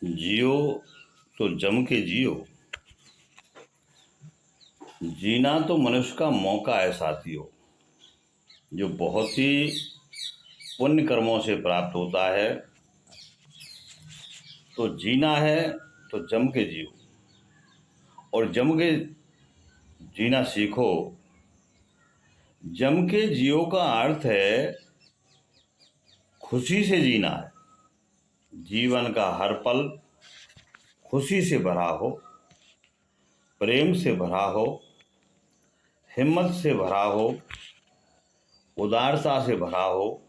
जियो तो जम के जियो। जीना तो मनुष्य का मौका है साथियों, जो बहुत ही पुण्य कर्मों से प्राप्त होता है। तो जीना है तो जम के जियो, और जम के जीना सीखो। जम के जियो का अर्थ है खुशी से जीना है। जीवन का हर पल खुशी से भरा हो, प्रेम से भरा हो, हिम्मत से भरा हो, उदारता से भरा हो,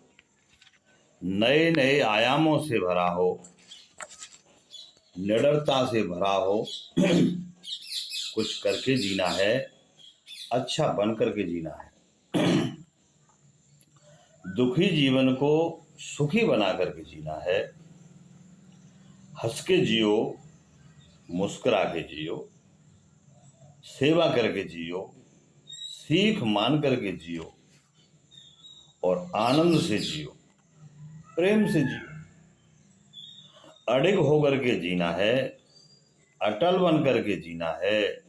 नए नए आयामों से भरा हो, निडरता से भरा हो। कुछ करके जीना है, अच्छा बन करके जीना है। दुखी जीवन को सुखी बना करके जीना है। हंस के जियो, मुस्कुरा के जियो, सेवा करके जियो, सीख मान करके जियो, और आनंद से जियो, प्रेम से जियो। अडिग होकर के जीना है, अटल बन करके जीना है,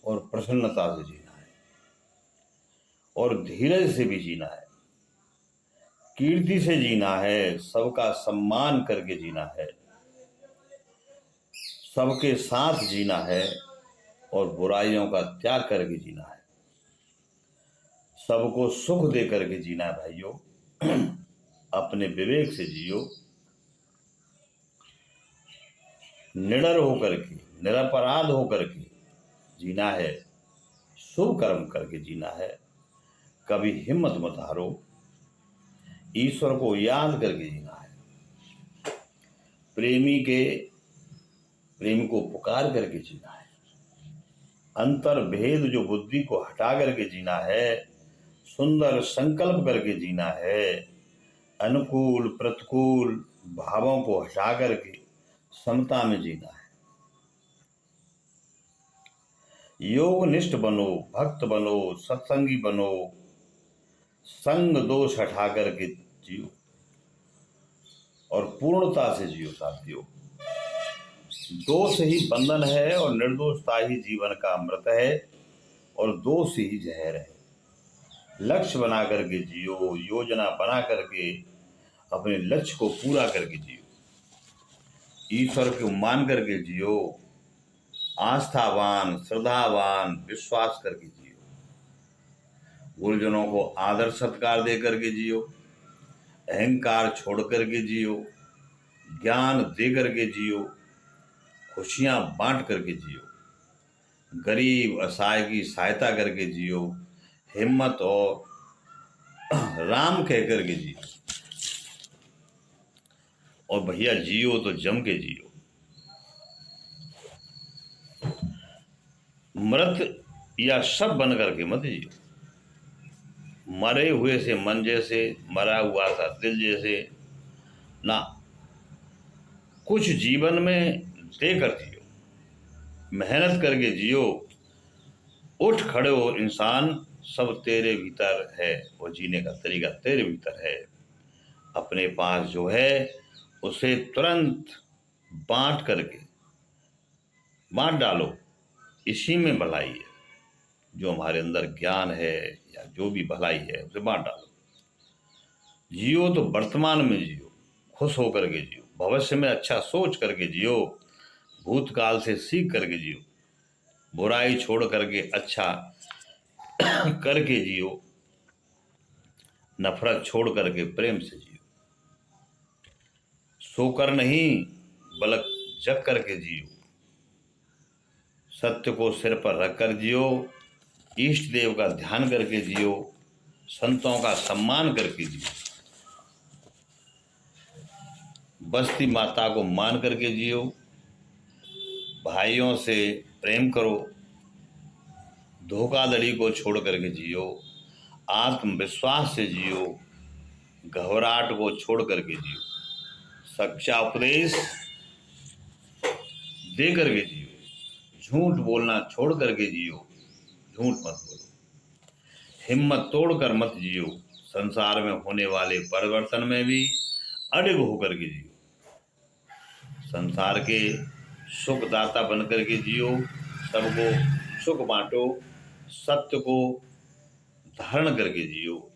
और प्रसन्नता से जीना है, और धीरज से भी जीना है। कीर्ति से जीना है, सबका सम्मान करके जीना है, सबके साथ जीना है, और बुराइयों का त्याग करके जीना है। सबको सुख दे करके जीना है भाइयों। अपने विवेक से जियो, निडर होकर के, निरपराध होकर के जीना है, शुभ कर्म करके जीना है। कभी हिम्मत मत हारो, ईश्वर को याद करके जीना है। प्रेमी को पुकार करके जीना है। अंतर भेद जो बुद्धि को हटा करके जीना है। सुंदर संकल्प करके जीना है। अनुकूल प्रतिकूल भावों को हटा करके समता में जीना है। योग निष्ठ बनो, भक्त बनो, सत्संगी बनो, संग दोष हटा करके जियो, और पूर्णता से जियो साथियों। दोष ही बंधन है, और निर्दोषता ही जीवन का अमृत है, और दोष ही जहर है। लक्ष्य बना करके जियो, योजना बना करके अपने लक्ष्य को पूरा करके जियो। ईश्वर को मान करके जियो, आस्थावान, श्रद्धावान, विश्वास करके जियो। गुरुजनों को आदर सत्कार दे करके जियो, अहंकार छोड़ करके जियो, ज्ञान दे करके जियो, खुशियां बांट करके जियो, गरीब असहाय की सहायता करके जियो, हिम्मत और राम कह करके जियो। और भैया जियो तो जम के जियो। मृत या शव बन करके मत जियो। मरे हुए से मन जैसे, मरा हुआ सा दिल जैसे ना। कुछ जीवन में देकर जियो, मेहनत करके जियो। उठ खड़े हो इंसान, सब तेरे भीतर है, वो जीने का तरीका तेरे भीतर है। अपने पास जो है उसे तुरंत बांट डालो। इसी में भलाई है। जो हमारे अंदर ज्ञान है या जो भी भलाई है उसे बांट डालो। जियो तो वर्तमान में जियो, खुश होकर के जियो, भविष्य में अच्छा सोच करके जियो, भूतकाल से सीख करके जियो, बुराई छोड़ करके अच्छा करके जियो, नफरत छोड़ करके प्रेम से जियो। सोकर नहीं बल्कि जग करके जियो, सत्य को सिर पर रख कर जियो, इष्ट देव का ध्यान करके जियो, संतों का सम्मान करके जियो, बस्ती माता को मान करके जियो, भाइयों से प्रेम करो, धोखाधड़ी को छोड़ करके जियो, आत्मविश्वास से जियो, घबराहट को छोड़ करके जियो, सच्चा उपदेश दे करके जियो, झूठ बोलना छोड़ करके जियो, झूठ मत बोलो, हिम्मत तोड़कर मत जियो, संसार में होने वाले परिवर्तन में भी अडिग होकर के जियो, संसार के सुखदाता बनकर के जियो, सबको सुख बांटो, सत्य को धारण करके जियो,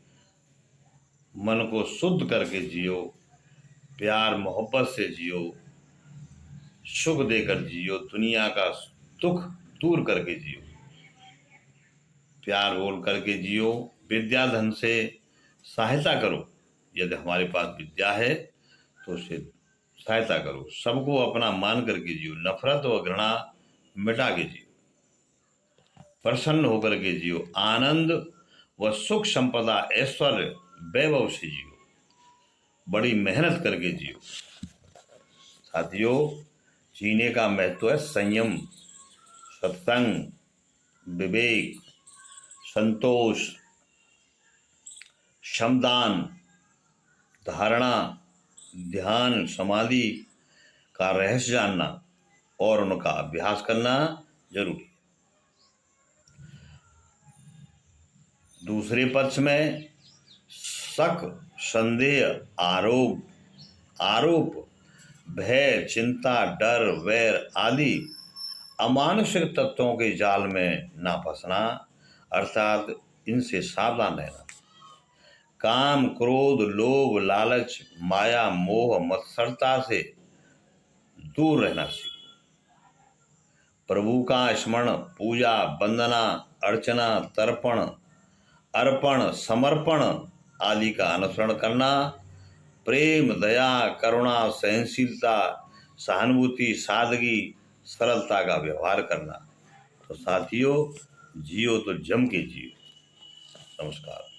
मन को शुद्ध करके जियो, प्यार मोहब्बत से जियो, सुख देकर जियो, दुनिया का दुख दूर करके जियो, प्यार बोल करके जियो, विद्या धन से सहायता करो, यदि हमारे पास विद्या है तो उसे सहायता करो, सबको अपना मान करके जियो, नफरत व घृणा मिटा के जियो, प्रसन्न होकर के जियो, आनंद व सुख संपदा ऐश्वर्य वैभव से जियो, बड़ी मेहनत करके जियो। साथियों, जीने का महत्व है संयम, सत्संग, विवेक, संतोष, श्रमदान, धारणा, ध्यान, समाधि का रहस्य जानना और उनका अभ्यास करना जरूरी है। दूसरे पक्ष में शक, संदेह, आरोप, भय, चिंता, डर, वैर आदि अमानुषिक तत्वों के जाल में ना फंसना, अर्थात इनसे सावधान रहना। काम, क्रोध, लोभ, लालच, माया, मोह, मत्सरता से दूर रहना सीखो। प्रभु का स्मरण, पूजा, वंदना, अर्चना, तर्पण, अर्पण, समर्पण आदि का अनुसरण करना, प्रेम, दया, करुणा, सहनशीलता, सहानुभूति, सादगी, सरलता का व्यवहार करना। तो साथियों, जियो तो जम के जियो। नमस्कार।